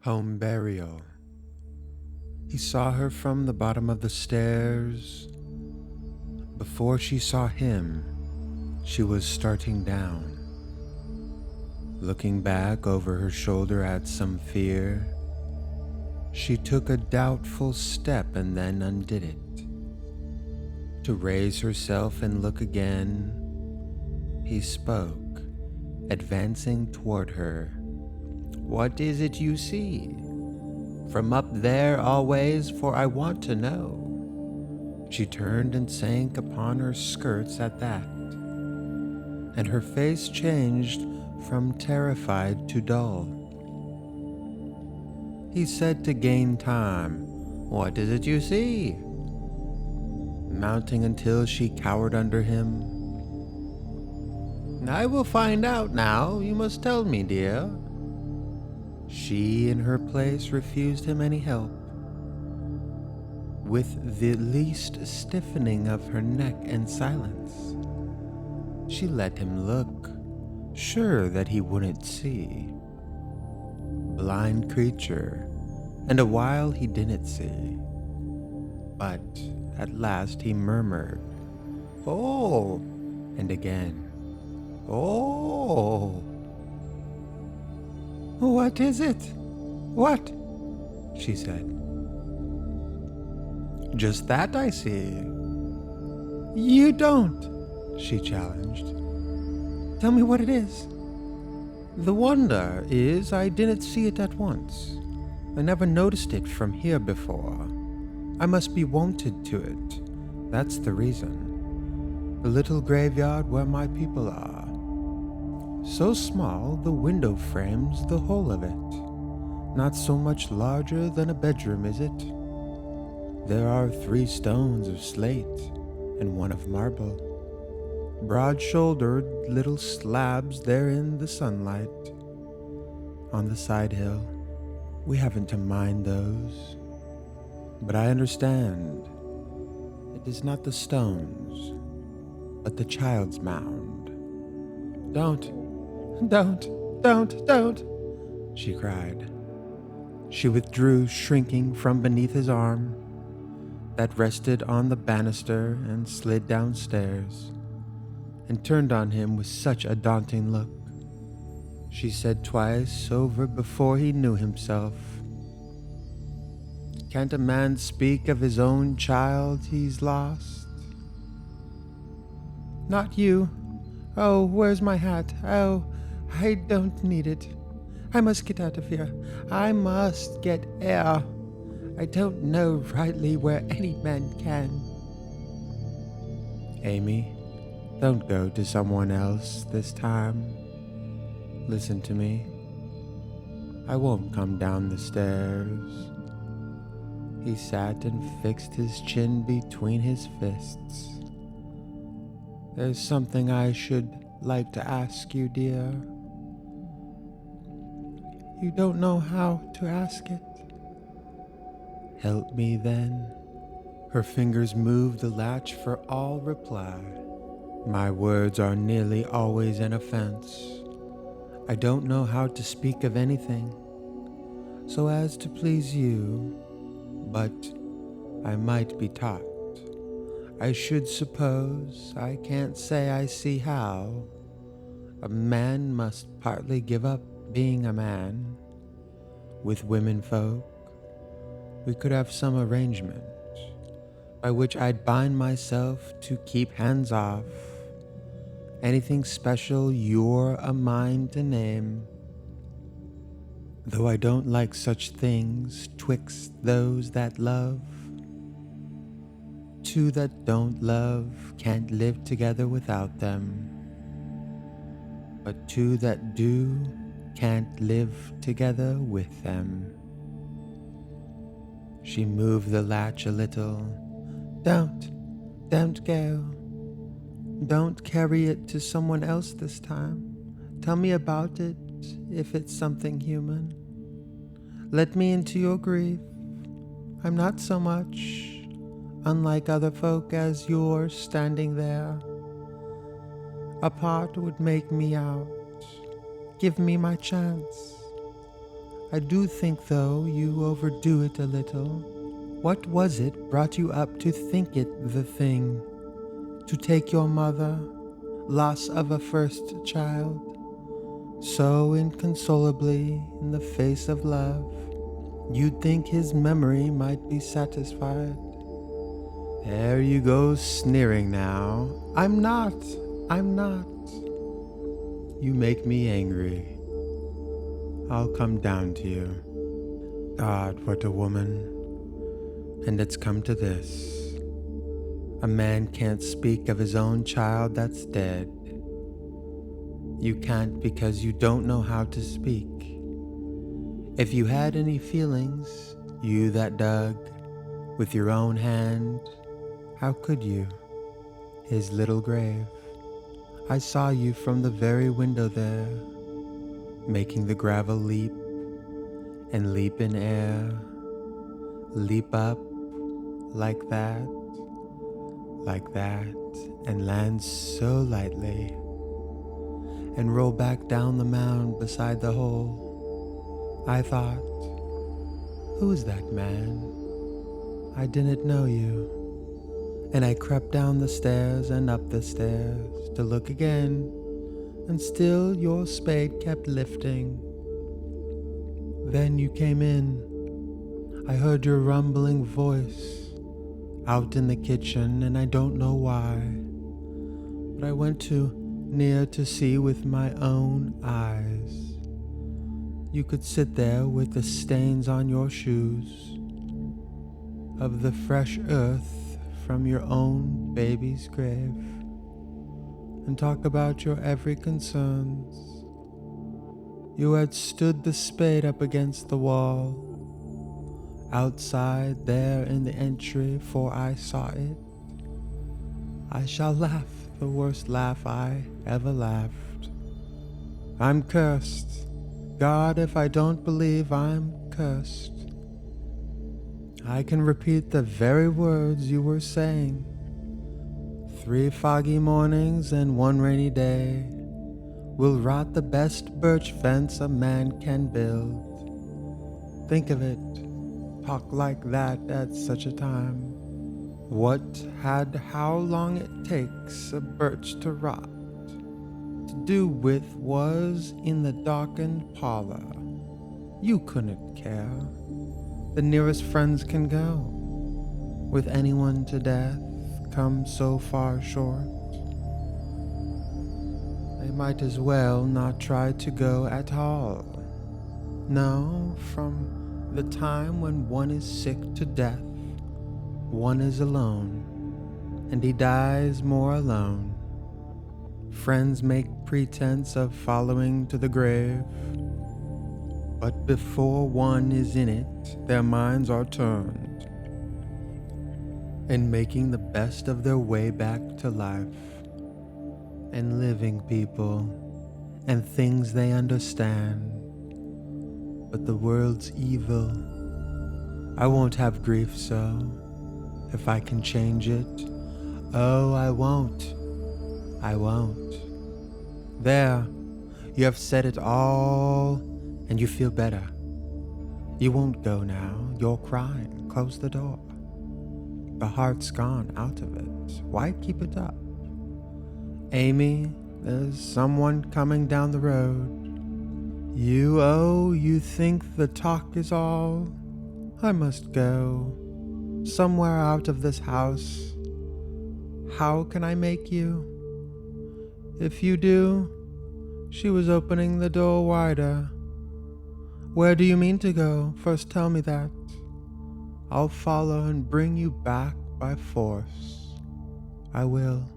Home burial. He saw her from the bottom of the stairs. Before she saw him, she was starting down. Looking back over her shoulder at some fear, she took a doubtful step and then undid it. To raise herself and look again, he spoke, advancing toward her. "What is it you see? From up there always, for I want to know." She turned and sank upon her skirts at that, and her face changed from terrified to dull. He said to gain time, "What is it you see?" Mounting until she cowered under him. "I will find out now. You must tell me, dear." She, in her place, refused him any help. With the least stiffening of her neck and silence, she let him look, sure that he wouldn't see. Blind creature, and a while he didn't see. But at last he murmured, "Oh," and again, "Oh." "What is it? What?" she said. "Just that I see." "You don't," she challenged. "Tell me what it is." "The wonder is I didn't see it at once. I never noticed it from here before. I must be wonted to it. That's the reason. The little graveyard where my people are. So small, the window frames the whole of it. Not so much larger than a bedroom, is it? There are 3 stones of slate and 1 of marble. Broad-shouldered little slabs there in the sunlight. On the side hill, we haven't to mind those. But I understand. It is not the stones, but the child's mound." Don't, don't," she cried. She withdrew, shrinking from beneath his arm that rested on the banister, and slid downstairs, and turned on him with such a daunting look. She said twice over before he knew himself, "Can't a man speak of his own child he's lost?" "Not you. Oh, where's my hat? Oh, I don't need it. I must get out of here. I must get air. I don't know rightly where any man can." "Amy, don't go to someone else this time. Listen to me. I won't come down the stairs." He sat and fixed his chin between his fists. "There's something I should like to ask you, dear." "You don't know how to ask it." "Help me then." Her fingers moved the latch for all reply. "My words are nearly always an offense. I don't know how to speak of anything so as to please you, but I might be taught. I should suppose, I can't say I see how. A man must partly give up being a man. With women folk, we could have some arrangement by which I'd bind myself to keep hands off. Anything special you're a mind to name. Though I don't like such things twixt those that love. 2 that don't love can't live together without them. But 2 that do can't live together with them." She moved the latch a little. Don't go. Don't carry it to someone else this time. Tell me about it, if it's something human. Let me into your grief. I'm not so much unlike other folk as you're standing there. A part would make me out. Give me my chance. I do think, though, you overdo it a little. What was it brought you up to think it the thing? To take your mother, loss of a first child, so inconsolably in the face of love, you'd think his memory might be satisfied. There you go sneering now. I'm not. You make me angry. I'll come down to you. God, what a woman. And it's come to this. A man can't speak of his own child that's dead. You can't because you don't know how to speak. If you had any feelings, you that dug with your own hand, how could you? His little grave. I saw you from the very window there, making the gravel leap and leap in air, leap up like that, and land so lightly, and roll back down the mound beside the hole. I thought, who is that man? I didn't know you. And I crept down the stairs and up the stairs to look again, and still your spade kept lifting. Then you came in. I heard your rumbling voice out in the kitchen, and I don't know why, but I went too near to see with my own eyes. You could sit there with the stains on your shoes of the fresh earth from your own baby's grave, and talk about your every concerns. You had stood the spade up against the wall, outside there in the entry, for I saw it. I shall laugh the worst laugh I ever laughed. I'm cursed. God, if I don't believe I'm cursed. I can repeat the very words you were saying. 3 foggy mornings and 1 rainy day will rot the best birch fence a man can build. Think of it, talk like that at such a time. How long it takes a birch to rot, to do with was in the darkened parlor. You couldn't care. The nearest friends can go. With anyone to death come so far short, they might as well not try to go at all. No, from the time when one is sick to death, one is alone, and he dies more alone. Friends make pretense of following to the grave, but before one is in it, their minds are turned, and making the best of their way back to life, and living people, and things they understand. But the world's evil. I won't have grief so, if I can change it. Oh, I won't. There, you have said it all, and you feel better. You won't go now. You're crying. Close the door. The heart's gone out of it. Why keep it up? Amy, there's someone coming down the road. You think the talk is all? I must go. Somewhere out of this house. How can I make you? If you do, she was opening the door wider. Where do you mean to go? First tell me that. I'll follow and bring you back by force. I will.